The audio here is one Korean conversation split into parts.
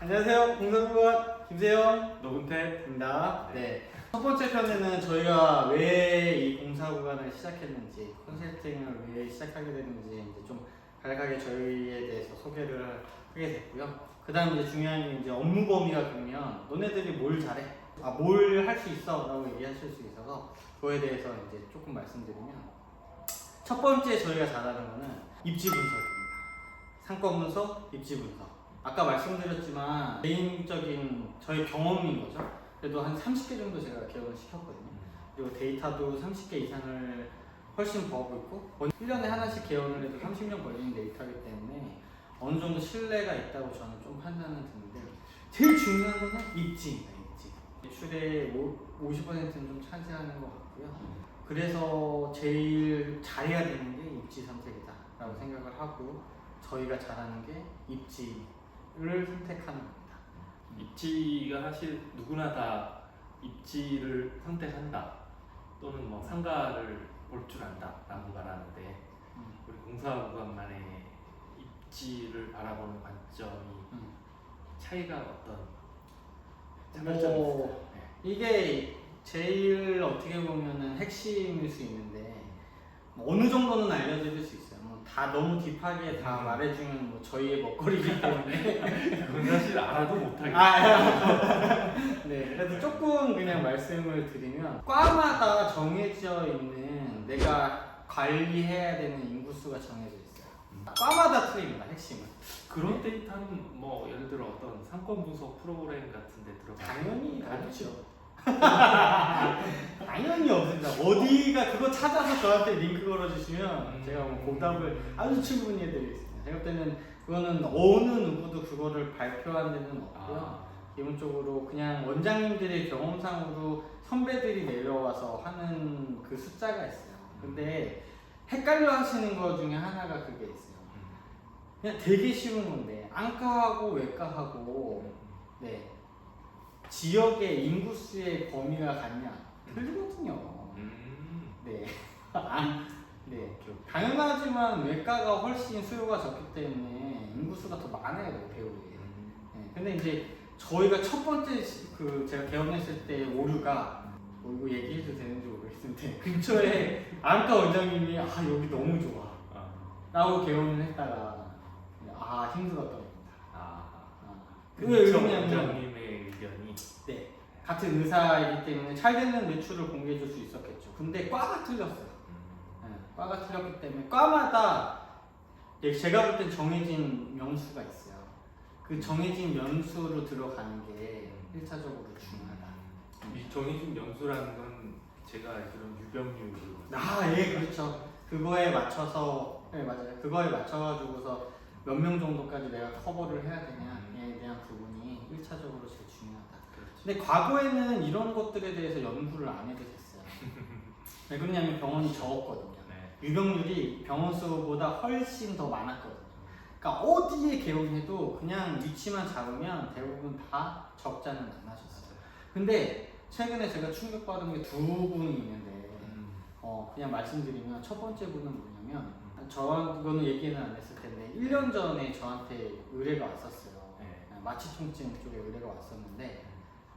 안녕하세요. 공사부관 김세영 노근태입니다. 네. 첫 번째 편에는 저희가 왜 이 공사구간을 시작했는지, 컨설팅을 왜 시작하게 됐는지 이제 좀 간략하게 저희에 대해서 소개를 하게 됐고요. 그 다음 이제 중요한 게 이제 업무 범위가 그러면 너네들이 뭘 잘해? 뭘 할 수 있어? 라고 얘기하실 수 있어서 그거에 대해서 이제 조금 말씀드리면, 첫 번째 저희가 잘하는 거는 입지 분석입니다. 상권 분석, 입지 분석. 아까 말씀드렸지만 개인적인 저희 경험인 거죠. 그래도 한 30개 정도 제가 개원을 시켰거든요. 그리고 데이터도 30개 이상을 훨씬 버고 있고 1년에 하나씩 개원을 해도 30년 걸리는 데이터이기 때문에 어느 정도 신뢰가 있다고 저는 좀 판단은 드는데, 제일 중요한 거는 입지입니다. 입지. 매출의 50%는 좀 차지하는 것 같고요. 그래서 제일 잘해야 되는 게 입지 선택이다 라고 생각을 하고, 저희가 잘하는 게 입지를 선택하는 겁니다. 입지가 사실 누구나 다 입지를 선택한다 또는 뭐 상가를 볼 줄 안다 라고 말하는데, 우리 공사구간만의 입지를 바라보는 관점이 차이가 어떤 장단점이 있을까요? 이게 제일 어떻게 보면은 핵심일 수 있는데, 어느 정도는 알려드릴 수 있어요. 다 너무 딥하게 다 말해주면 저희의 먹거리이기 때문에 그건 사실 알아도 못하겠어요. 네, 그래도 조금 그냥 말씀을 드리면, 과마다 정해져 있는 내가 관리해야 되는 인구수가 정해져 있어요. 과마다 틀립니다. 핵심은. 그런 데이터는 뭐 예를 들어 어떤 상권 분석 프로그램 같은 데 들어가 당연히 없죠. 당연히 없습니다. 어디가 그거 찾아서 저한테 링크 걸어주시면 제가 뭐 보답을 아주 충분히 해드리겠습니다. 제가 볼 때는 그거는 어느 누구도 그거를 발표한 데는 없고요. 기본적으로 그냥 원장님들의 경험상으로 선배들이 내려와서 하는 그 숫자가 있어요. 근데 헷갈려 하시는 거 중에 하나가 그게 있어요. 그냥 되게 쉬운 건데, 안과하고 외과하고 네, 지역의 인구수의 범위가 같냐? 틀리거든요. 네. 네. 당연하지만 외과가 훨씬 수요가 적기 때문에 인구수가 더 많아요, 배우에. 네. 근데 이제 저희가 첫 번째 제가 개원했을 때 오류가, 이거 얘기해도 되는지 모르겠는데, 근처에 안과 원장님이 여기 너무 좋아 라고 개원을 했다가 힘들었던 겁니다. 왜 원장님의 의견이 네, 같은 의사이기 때문에 잘 되는 매출을 공개해 줄 수 있었겠죠. 근데 과가 틀렸어요. 네, 과가 틀렸기 때문에 과마다 제가 볼 땐 정해진 명수가 있어요. 그 정해진 명수로 들어가는 게 1차적으로 중요하다. 이 정해진 명수라는 건 제가 알기로는 유병률로. 예, 그렇죠. 그거에 맞춰서, 네, 맞아요. 그거에 맞춰가지고서 몇 명 정도까지 내가 커버를 해야 되냐에 대한 부분이 1차적으로 제일 중요하다. 근데 과거에는 이런 것들에 대해서 연구를 안 해도 됐어요. 왜 그러냐면 병원이 적었거든요. 유병률이 병원 수보다 훨씬 더 많았거든요. 그러니까 어디에 개원해도 그냥 위치만 잡으면 대부분 다 적자는 안 나셨어요. 근데 최근에 제가 충격받은 게 두 분이 있는데, 그냥 말씀드리면, 첫 번째 분은 뭐냐면, 저는 얘기는 안 했을 텐데 1년 전에 저한테 의뢰가 왔었어요. 마취 통증 쪽에 의뢰가 왔었는데,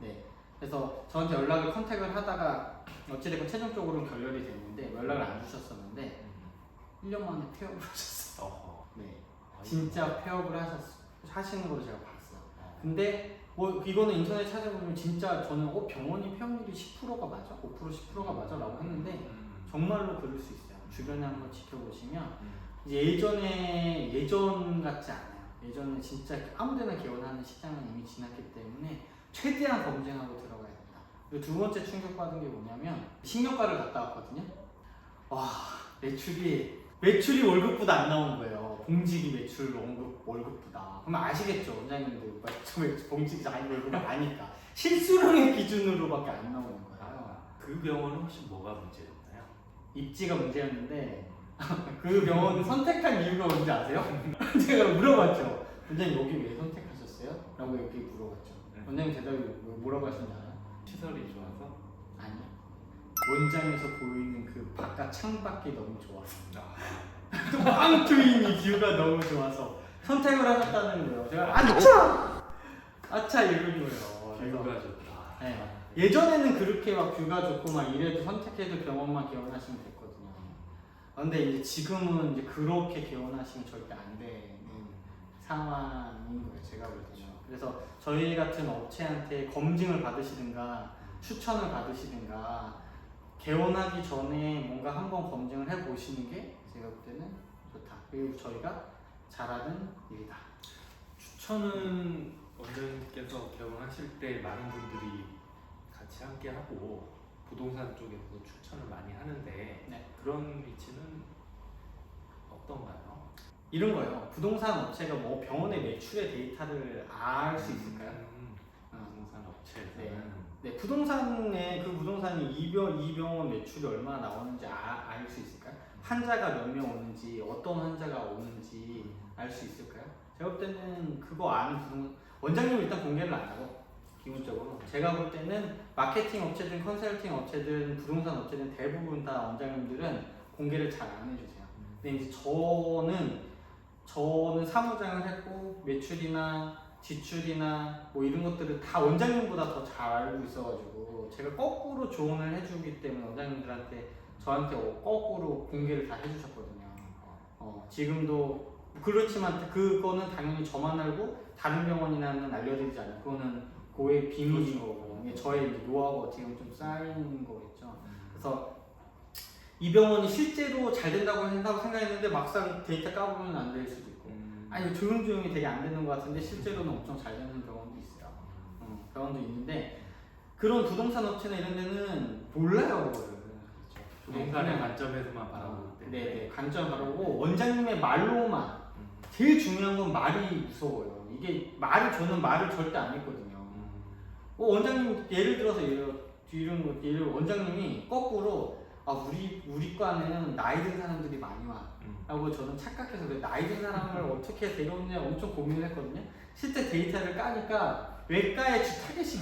네. 그래서 저한테 연락을 컨택을 하다가 어찌됐건 최종적으로는 결렬이 됐는데 연락을 안 주셨었는데 1년 만에 폐업을 하셨어요. 네. 진짜 폐업을 하시는 걸로 제가 봤어요. 근데 이거는 인터넷 찾아보면 진짜 저는 병원이 폐업률이 10%가 맞아? 5% 10%가 맞아? 라고 했는데 정말로 그럴 수 있어요. 주변에 한번 지켜보시면 예전 같지 않아요. 예전에 진짜 아무데나 개원하는 시장은 이미 지났기 때문에 최대한 검증하고 들어가야 된다. 그리고 두 번째 충격받은 게 뭐냐면, 신경과를 갔다 왔거든요. 매출이 월급보다 안 나온 거예요. 봉직이 매출 월급보다. 그러면 아시겠죠, 원장님들. 봉직이 아니 월급 아니까 실수령의 기준으로밖에 안 나오는 거예요. 그 병원은 혹시 뭐가 문제였나요? 입지가 문제였는데 그 병원 선택한 이유가 뭔지 아세요? 제가 물어봤죠. 원장님 여기 왜 선택하셨어요? 라고 여기 물어봤죠. 원장님 대답이 뭐라고 하셨는지 알아요? 시설이 좋아서? 아니요. 원장에서 보이는 그 바깥 창밖이 너무 좋아서. 빵 트인 이 뷰가 너무 좋아서 선택을 하셨다는 거예요. 제가 아차 이런 거예요. 그래서 뷰가 좋다. 네. 예전에는 그렇게 막 뷰가 좋고 막 이래도 선택해도 병원만 개원하시면 됐거든요. 근데 이제 지금은 이제 그렇게 개원하시면 절대 안 되는 상황인 거예요. 제가 볼 때는. 그래서 저희 같은 업체한테 검증을 받으시든가 추천을 받으시든가 개원하기 전에 뭔가 한번 검증을 해보시는 게 제가 볼 때는 좋다. 그리고 저희가 잘하는 일이다. 추천은 원장님께서 개원하실 때 많은 분들이 같이 함께 하고 부동산 쪽에서 추천을 많이 하는데 네. 그런 위치는 어떤가요? 이런 거예요. 부동산 업체가 뭐 병원의 매출의 데이터를 알 수 있을까요? 부동산 업체에서는 네, 부동산에 그 부동산이 이 병원 매출이 얼마나 나오는지 알 수 있을까요? 환자가 몇 명 오는지 어떤 환자가 오는지 알 수 있을까요? 제가 볼 때는 그거 아는 부동산 원장님은 일단 공개를 안 하고 기본적으로 제가 볼 때는 마케팅 업체든 컨설팅 업체든 부동산 업체든 대부분 다 원장님들은 공개를 잘 안 해주세요. 근데 이제 저는 사무장을 했고 매출이나 지출이나 뭐 이런 것들을 다 원장님보다 더 잘 알고 있어가지고 제가 거꾸로 조언을 해주기 때문에 원장님들한테 저한테 거꾸로 공개를 다 해주셨거든요. 지금도 그렇지만 그거는 당연히 저만 알고 다른 병원이나는 알려드리지 않아요. 그거는 고의 비밀인 거고 이게 저의 이제 노하우가 지금 좀 쌓이는 거겠죠. 그래서 이 병원이 실제로 잘 된다고 생각했는데 막상 데이터 까보면 안 될 수도 있고 아니 조용조용히 되게 안 되는 것 같은데 실제로는 엄청 잘 되는 병원도 있어요. 병원도 있는데 그런 부동산 업체나 이런 데는 몰라요 그거를. 그렇죠. 부동산의 관점에서만 바라보기 때문에 네네 관점 바라보고 원장님의 말로만 제일 중요한 건 말이 무서워요. 이게 저는 말을 절대 안 했거든요. 원장님 예를 들어서 예를 원장님이 거꾸로 우리 과는 나이 든 사람들이 많이 와 라고 저는 착각해서 나이 든 사람을 어떻게 데려오냐 엄청 고민을 했거든요. 실제 데이터를 까니까 외과의 타겟이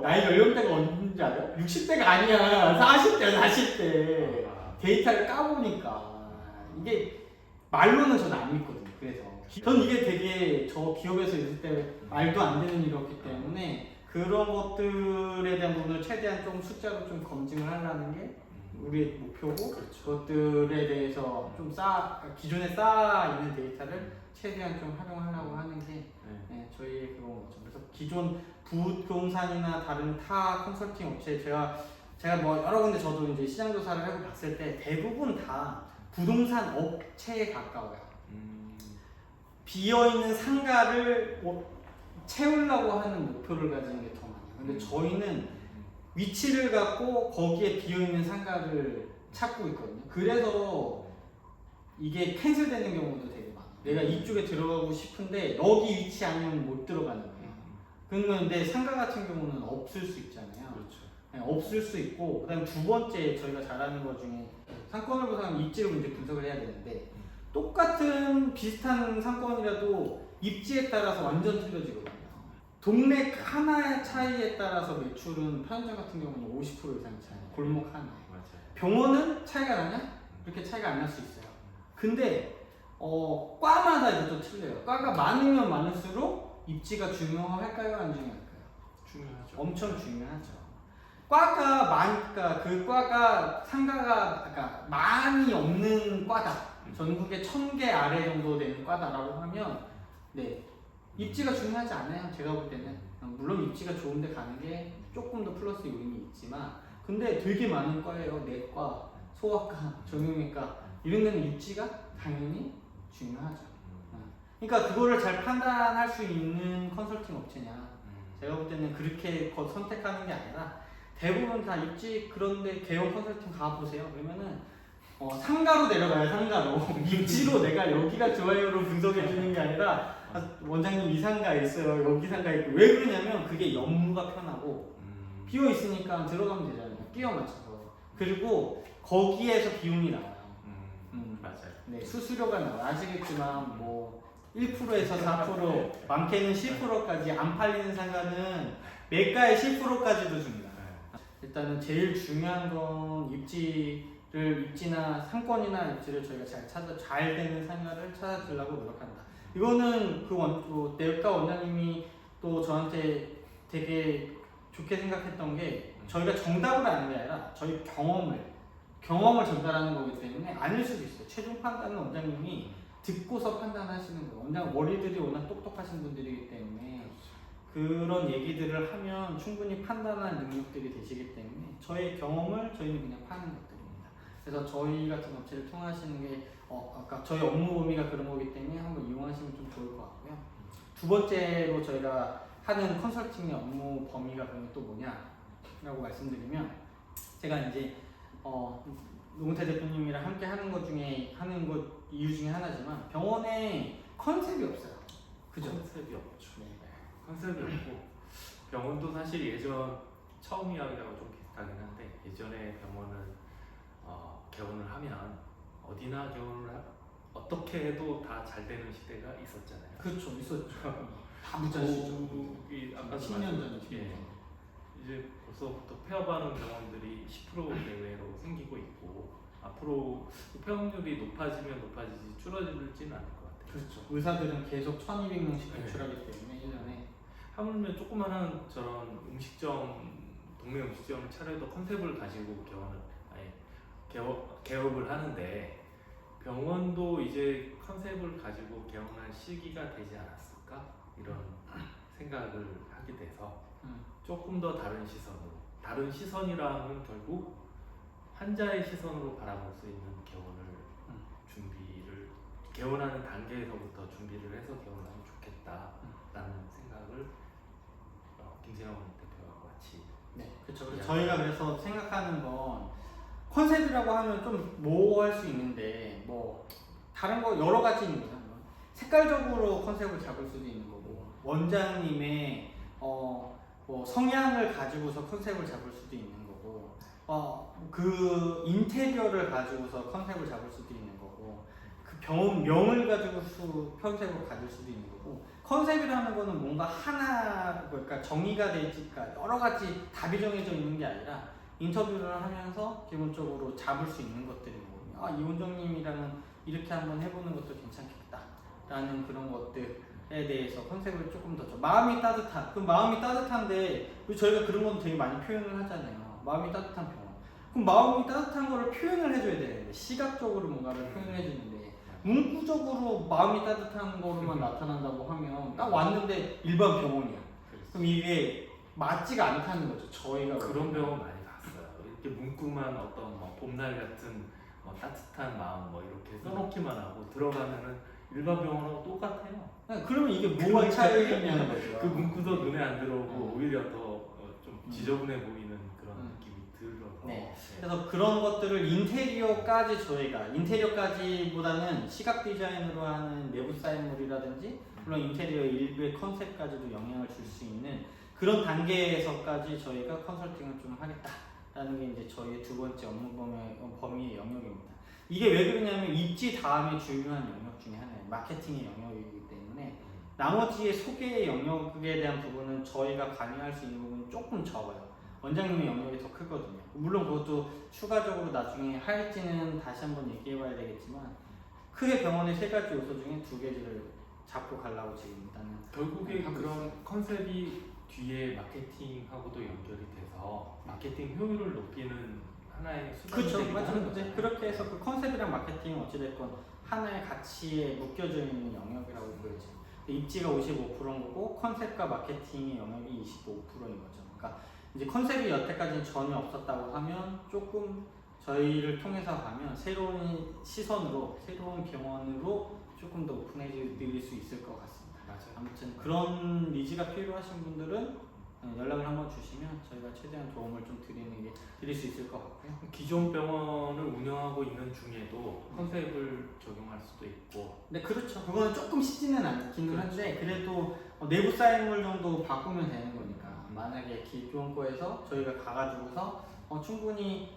나이 연령대가 언제인지 알아요? 60대가 아니야. 40대 데이터를 까보니까 이게 말로는 저는 안 믿거든요. 그래서 전 이게 되게 저 기업에서 있을 때 말도 안 되는 일이었기 때문에 그런 것들에 대한 부분을 최대한 좀 숫자로 좀 검증을 하려는 게 우리의 목표고 그렇죠. 그것들에 대해서 좀 기존에 쌓아 있는 데이터를 최대한 좀 활용하려고 하는 게 저희의 그런 거죠. 그래서 기존 부동산이나 다른 타 컨설팅 업체 제가 뭐 여러 군데 저도 이제 시장 조사를 하고 봤을 때 대부분 다 부동산 업체에 가까워요. 비어 있는 상가를 채우려고 하는 목표를 가지는 게 더 많아요. 근데 저희는 위치를 갖고 거기에 비어있는 상가를 찾고 있거든요. 그래서 이게 캔슬되는 경우도 되게 많아요. 내가 이쪽에 들어가고 싶은데 여기 위치 아니면 못 들어가는 거예요. 그러면 근데 상가 같은 경우는 없을 수 있잖아요. 그렇죠. 네, 없을 수 있고 그다음 두 번째 저희가 잘하는 것 중에 상권을 보면 입지를 이제 분석을 해야 되는데 똑같은 비슷한 상권이라도 입지에 따라서 완전 틀려지거든요. 동네 하나의 차이에 따라서 매출은 편의점 같은 경우는 50% 이상 차이. 골목 하나에. 맞아요. 병원은 차이가 나냐? 그렇게 차이가 안 날 수 있어요. 근데 과마다 이것도 틀려요. 과가 많으면 많을수록 입지가 중요할까요? 안 중요할까요? 중요하죠. 엄청 중요하죠. 과가 많으니까 그 과가 상가가 많이 없는 과다. 전국에 1000개 아래 정도 되는 과다라고 하면 입지가 중요하지 않아요. 제가 볼 때는 물론 입지가 좋은데 가는 게 조금 더 플러스 요인이 있지만 근데 되게 많은 과예요. 내과, 소아과, 정형외과 이런 데는 입지가 당연히 중요하죠. 그러니까 그거를 잘 판단할 수 있는 컨설팅 업체냐 제가 볼 때는 그렇게 선택하는 게 아니라 대부분 다 입지 그런데 개원 컨설팅 가보세요. 그러면은 상가로 내려가요. 상가로 입지로 내가 여기가 좋아요로 분석해 주는 게 아니라 원장님 이 상가 있어요. 여기 상가 있고 왜 그러냐면 그게 업무가 편하고 비어 있으니까 들어가면 되잖아요. 끼워 맞춰서 그리고 거기에서 비용이 나와요. 맞아요. 네 수수료가 나와요. 아시겠지만 뭐 1%에서 4% 많게는 10%까지 안 팔리는 상가는 매가의 10%까지도 줍니다. 일단은 제일 중요한 건 입지나 상권이나 입지를 저희가 잘 되는 상가를 찾아주려고 노력한다. 이거는 내과 원장님이 또 저한테 되게 좋게 생각했던 게 저희가 정답을 아는 게 아니라 저희 경험을 전달하는 거기 때문에 아닐 수도 있어요. 최종 판단은 원장님이 듣고서 판단하시는 거예요. 원장 머리들이 워낙 똑똑하신 분들이기 때문에 그런 얘기들을 하면 충분히 판단할 능력들이 되시기 때문에 저희 경험을 저희는 그냥 파는 것들입니다. 그래서 저희 같은 업체를 통하시는 게 아까 저희 업무 범위가 그런 거기 때문에 한번 이용하시면 좀 좋을 것 같고요. 두 번째로 저희가 하는 컨설팅의 업무 범위가 그러면 또 뭐냐라고 말씀드리면 제가 이제 노은태 대표님이랑 함께 하는 것 이유 중에 하나지만 병원에 컨셉이 없어요. 그죠? 컨셉이 없죠. 네. 컨셉이 없고 병원도 사실 예전 처음 이야기하고 좀 비슷하긴 한데 예전에 병원을 개원을 하면 어디나 어떻게 해도 다 잘 되는 시대가 있었잖아요. 그렇죠, 있었죠. 다 무자시죠. 아까 10년 전이죠. 예. 이제 벌써부터 폐업하는 병원들이 10% 내외로 생기고 있고 앞으로 폐업률이 높아지면 높아지지 줄어들지는 않을 것 같아요. 그렇죠. 의사들은 계속 1,200명씩 네. 배출하기 때문에 1년에 하물며 조그마한 저런 동네 음식점을 차려도 컨셉을 가지고 개업을 하는데 병원도 이제 컨셉을 가지고 개업할 시기가 되지 않았을까 이런 생각을 하게 돼서 조금 더 다른 시선이라면 결국 환자의 시선으로 바라볼 수 있는 개원하는 단계에서부터 준비를 해서 개원하면 좋겠다라는 생각을 김세영 대표와 같이 네, 그렇죠. 저희가 그래서 생각하는 건 컨셉이라고 하면 좀 모호할 수 있는데 뭐 다른 거 여러 가지 있는 거죠. 색깔적으로 컨셉을 잡을 수도 있는 거고 원장님의 뭐 성향을 가지고서 컨셉을 잡을 수도 있는 거고 그 인테리어를 가지고서 컨셉을 잡을 수도 있는 거고 그 병원명을 가지고 컨셉을 가질 수도 있는 거고 컨셉이라는 거는 뭔가 하나 그러니까 정의가 돼 있지가 여러 가지 답이 정해져 있는 게 아니라 인터뷰를 하면서 기본적으로 잡을 수 있는 것들인 거거든요. 이 원장님이랑은 이렇게 한번 해보는 것도 괜찮겠다라는 그런 것들에 대해서 컨셉을 조금 더 마음이 따뜻한 그 마음이 따뜻한데 저희가 그런 건 되게 많이 표현을 하잖아요. 마음이 따뜻한 병원. 그럼 마음이 따뜻한 거를 표현을 해줘야 되는데 시각적으로 뭔가를 표현해 주는데 문구적으로 마음이 따뜻한 거로만 나타난다고 하면 딱 왔는데 일반 병원이야. 그럼 이게 맞지가 않다는 거죠. 저희가 그런 병원 많이 봤어요. 이렇게 문구만 어떤 뭐 봄날 같은 따뜻한 마음 뭐 이렇게 써놓기만 하고 들어가면은 일반 병원하고 똑같아요. 그러면 이게 뭐가 차이냐는 거죠. 그 문구도 눈에 안 들어오고 오히려 더 좀 지저분해 보이는 그런 느낌이 들어서. 네. 그래서 그런 것들을 인테리어까지보다는 시각 디자인으로 하는 내부 사인물이라든지 물론 인테리어 일부의 컨셉까지도 영향을 줄 수 있는 그런 단계에서까지 저희가 컨설팅을 좀 하겠다라는 게 이제 저희의 두 번째 업무 범위의 영역입니다. 이게 왜 그러냐면 입지 다음에 중요한 영역 중에 하나예요. 마케팅의 영역이기 때문에 나머지의 소개의 영역에 대한 부분은 저희가 관여할 수 있는 부분은 조금 적어요. 원장님의 영역이 더 크거든요. 물론 그것도 추가적으로 나중에 할지는 다시 한번 얘기해봐야 되겠지만 크게 병원의 세 가지 요소 중에 두 개를 잡고 가려고 지금 일단은 결국에 하고 그런 있어요. 컨셉이 뒤에 마케팅하고도 연결이 돼서 마케팅 효율을 높이는 하나의 수단이 그렇죠, 되기도 맞아요. 하는 네, 거잖아요. 그렇게 해서 그 컨셉이랑 마케팅은 어찌됐건 하나의 가치에 묶여져 있는 영역이라고 보여져요. 입지가 55%인 거고 컨셉과 마케팅의 영역이 25%인 거죠. 그러니까 이제 컨셉이 여태까지는 전혀 없었다고 하면 조금 저희를 통해서 가면 새로운 시선으로 새로운 병원으로 조금 더 오픈해 드릴 수 있을 것 같습니다. 맞아요. 아무튼 그런 니즈가 필요하신 분들은 연락을 한번 주시면 저희가 최대한 도움을 좀 드릴 수 있을 것 같고요. 기존 병원을 운영하고 있는 중에도 컨셉을 적용할 수도 있고. 네, 그렇죠. 그거는 조금 쉽지는 않기는 한데 그래도 내부 사인물 정도 바꾸면 되는 거니까 만약에 기존 거에서 저희가 가가지고서 충분히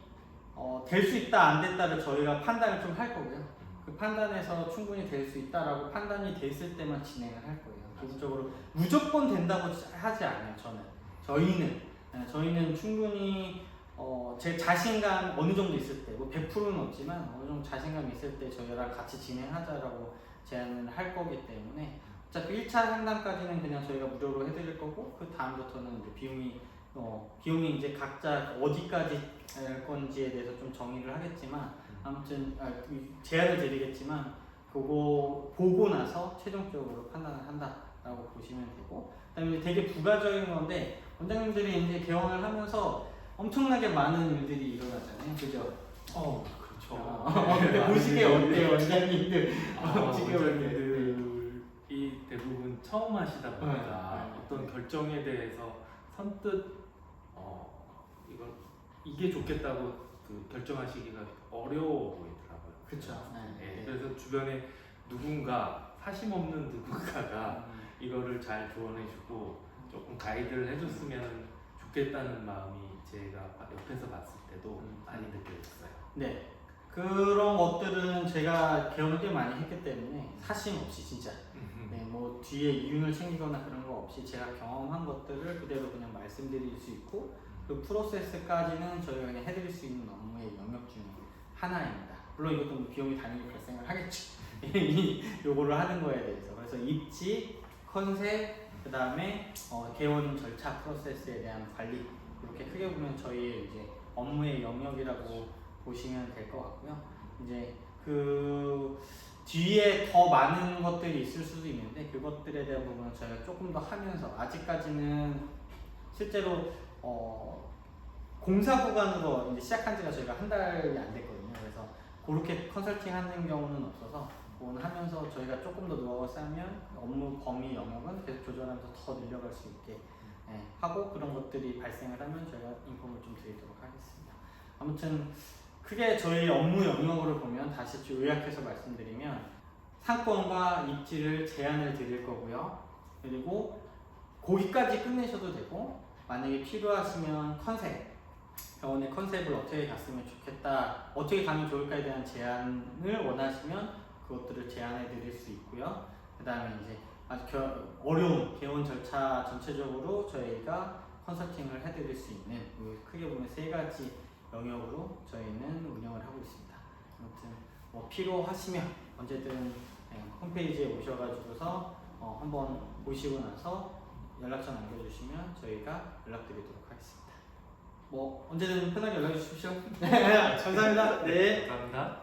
될 수 있다 안 됐다를 저희가 판단을 좀 할 거고요. 그 판단에서 충분히 될 수 있다라고 판단이 됐을 때만 진행을 할 거예요. 기본적으로 무조건 된다고 하지 않아요. 저희는 충분히 제 자신감 어느 정도 있을 때, 뭐 100%는 없지만 어느 정도 자신감 있을 때 저희랑 같이 진행하자라고 제안을 할 거기 때문에 어차피 1차 상담까지는 그냥 저희가 무료로 해드릴 거고 그 다음부터는 이제 비용이 이제 각자 어디까지 할 건지에 대해서 좀 정의를 하겠지만 아무튼 제안을 드리겠지만 그거 보고 나서 최종적으로 판단을 한다라고 보시면 되고 그다음에 되게 부가적인 건데 원장님들이 이제 개원을 하면서 엄청나게 많은 일들이 일어나잖아요, 그죠? 그렇죠. 근데 보시기에 어때요, 원장님들? 원장님들이 대부분 처음 하시다 보니까 네. 어떤 결정에 대해서 선뜻 이게 좋겠다고 그 결정하시기가 어려워 보이더라고요. 그렇죠. 네. 그래서 주변에 누군가 사심 없는 누군가가 이거를 잘 조언해주고 조금 가이드를 해줬으면 좋겠다는 마음이 제가 옆에서 봤을 때도 많이 느껴졌어요. 네. 그런 것들은 제가 개원을 꽤 많이 했기 때문에 사심 없이 진짜 네, 뭐 뒤에 이윤을 챙기거나 그런 거 없이 제가 경험한 것들을 그대로 그냥 말씀드릴 수 있고 그 프로세스까지는 저희가 그냥 해드릴 수 있는 업무의 영역 중에 하나입니다. 물론 이것도 뭐 비용이 당연히 발생을 하겠죠. 요거를 하는 거에 대해서. 그래서 입지, 컨셉, 그 다음에 개원 절차 프로세스에 대한 관리 이렇게 크게 보면 저희의 이제 업무의 영역이라고 보시면 될 것 같고요. 이제 그 뒤에 더 많은 것들이 있을 수도 있는데 그것들에 대한 부분은 저희가 조금 더 하면서 아직까지는 실제로 공사 구간으로 이제 시작한 지가 저희가 한 달이 안 됐거든요. 그래서 그렇게 컨설팅 하는 경우는 없어서 그건 하면서 저희가 조금 더 노하우가 쌓으면 업무 범위 영역은 계속 조절하면서 더 늘려갈 수 있게 하고 그런 것들이 발생을 하면 저희가 인폼을 좀 드리도록 하겠습니다. 아무튼 크게 저희 업무 영역으로 보면 다시 좀 요약해서 말씀드리면 상권과 입지를 제안을 드릴 거고요. 그리고 거기까지 끝내셔도 되고 만약에 필요하시면 컨셉, 병원의 컨셉을 어떻게 갔으면 좋겠다, 어떻게 가면 좋을까에 대한 제안을 원하시면 그것들을 제안해 드릴 수 있고요. 그 다음에 이제 아주 어려운 개원 절차 전체적으로 저희가 컨설팅을 해드릴 수 있는 크게 보면 세 가지 영역으로 저희는 운영을 하고 있습니다. 아무튼 뭐 필요하시면 언제든 홈페이지에 오셔가지고서 한번 보시고 나서 연락처 남겨주시면 저희가 연락드리도록 하겠습니다. 뭐 언제든 편하게 연락해 주십시오. 감사합니다. 네. 감사합니다.